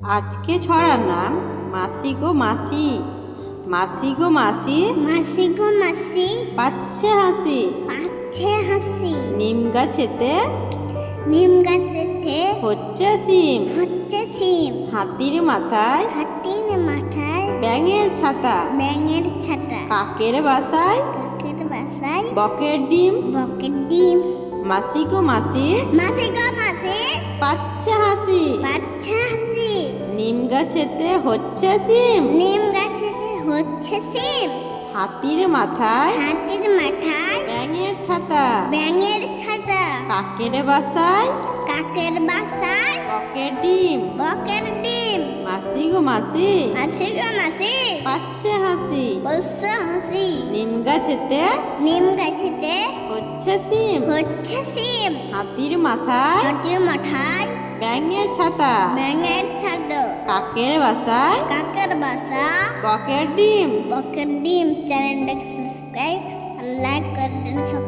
আজকে ছড়ার নাম মাসি গো মাসি। মাসি গো মাসি, মাসি গো মাসি, পাচ্ছে হাসি। পাচ্ছে হাসি। নিম গাছেতে নিম গাছেতে হচ্ছে সিম। হচ্ছে সিম। হাতির মাথায় হাতির মাথায় ব্যাঙের ছাতা। ব্যাঙের ছাতা। কাকের বাসায় কাকের বাসায় বকের ডিম। বকের ডিম। মাসি গো মাসি, মাসি গো মাসি, পাচ্ছে হাসি। পাচ্ছে হাসি। নিম গাছেতে হচ্ছে সিম। নিম গাছেতে হচ্ছে সিম। হাতির মাথায় হাতির মাথায় ব্যাঙের ছাতা। ব্যাঙের ছাতা। কাকের বাসায় কাকের বাসায় বকের ডিম। বকের ডিম। মাসি গো মাসি, মাসি গো মাসি, পাচ্ছে হাসি। পাচ্ছে হাসি। নিম গাছেতে নিম গাছেতে হচ্ছে সিম। হচ্ছে সিম। হাতির মাথায় হাতির মাথায় ব্যাঙের ছাতা। ব্যাঙের ছাতা। কাকের বাসায় কাকের বাসা বকের ডিম। বকের ডিম। চ্যানেলটাকে সাবস্ক্রাইব আর লাইক করে দেন সব।